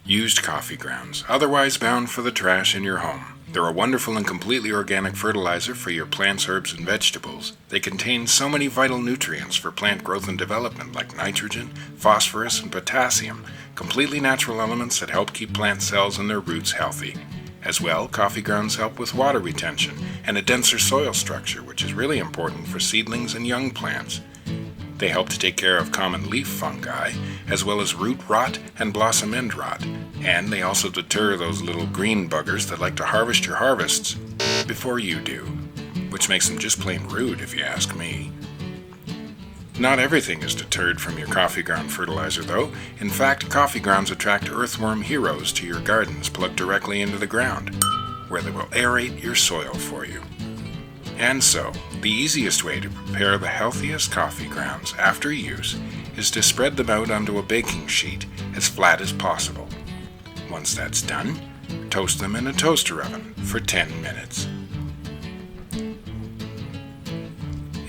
Used coffee grounds, otherwise bound for the trash in your home. They're a wonderful and completely organic fertilizer for your plants, herbs, and vegetables. They contain so many vital nutrients for plant growth and development like nitrogen, phosphorus, and potassium, completely natural elements that help keep plant cells and their roots healthy. As well, coffee grounds help with water retention and a denser soil structure, which is really important for seedlings and young plants. They help to take care of common leaf fungi, as well as root rot and blossom end rot. And they also deter those little green buggers that like to harvest your harvests before you do, which makes them just plain rude if you ask me. Not everything is deterred from your coffee ground fertilizer though. In fact, coffee grounds attract earthworm heroes to your gardens plugged directly into the ground, where they will aerate your soil for you. And so, the easiest way to prepare the healthiest coffee grounds after use is to spread them out onto a baking sheet as flat as possible. Once that's done, toast them in a toaster oven for 10 minutes.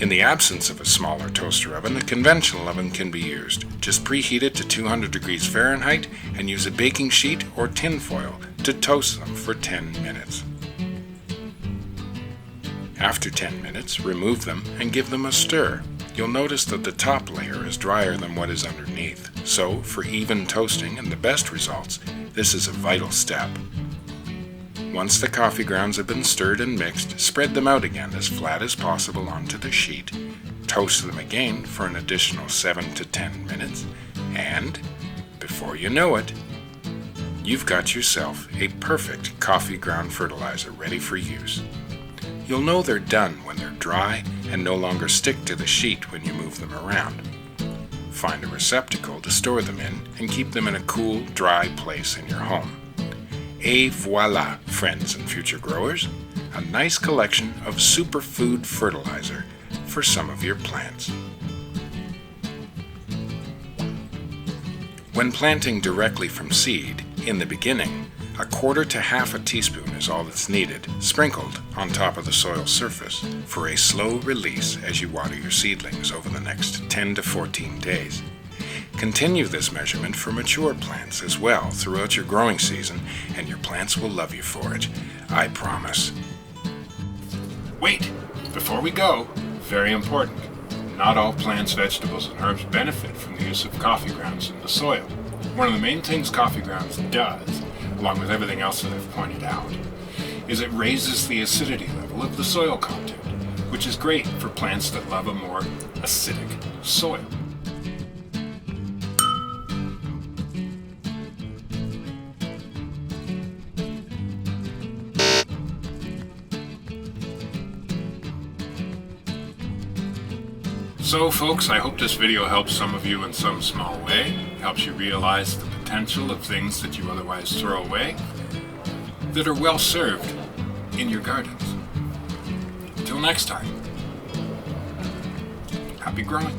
In the absence of a smaller toaster oven, a conventional oven can be used. Just preheat it to 200 degrees Fahrenheit and use a baking sheet or tin foil to toast them for 10 minutes. After 10 minutes, remove them and give them a stir. You'll notice that the top layer is drier than what is underneath. So, for even toasting and the best results, this is a vital step. Once the coffee grounds have been stirred and mixed, spread them out again as flat as possible onto the sheet. Toast them again for an additional 7 to 10 minutes, and, before you know it, you've got yourself a perfect coffee ground fertilizer ready for use. You'll know they're done when they're dry and no longer stick to the sheet when you move them around. Find a receptacle to store them in and keep them in a cool, dry place in your home. Et voila, friends and future growers, a nice collection of superfood fertilizer for some of your plants. When planting directly from seed, in the beginning, 1/4 to 1/2 teaspoon is all that's needed, sprinkled on top of the soil surface for a slow release as you water your seedlings over the next 10 to 14 days. Continue this measurement for mature plants as well throughout your growing season, and your plants will love you for it. I promise. Wait! Before we go, very important. Not all plants, vegetables, and herbs benefit from the use of coffee grounds in the soil. One of the main things coffee grounds does, along with everything else that I've pointed out, is it raises the acidity level of the soil content, which is great for plants that love a more acidic soil. So folks, I hope this video helps some of you in some small way, helps you realize the potential of things that you otherwise throw away that are well served in your gardens. Until next time, happy growing.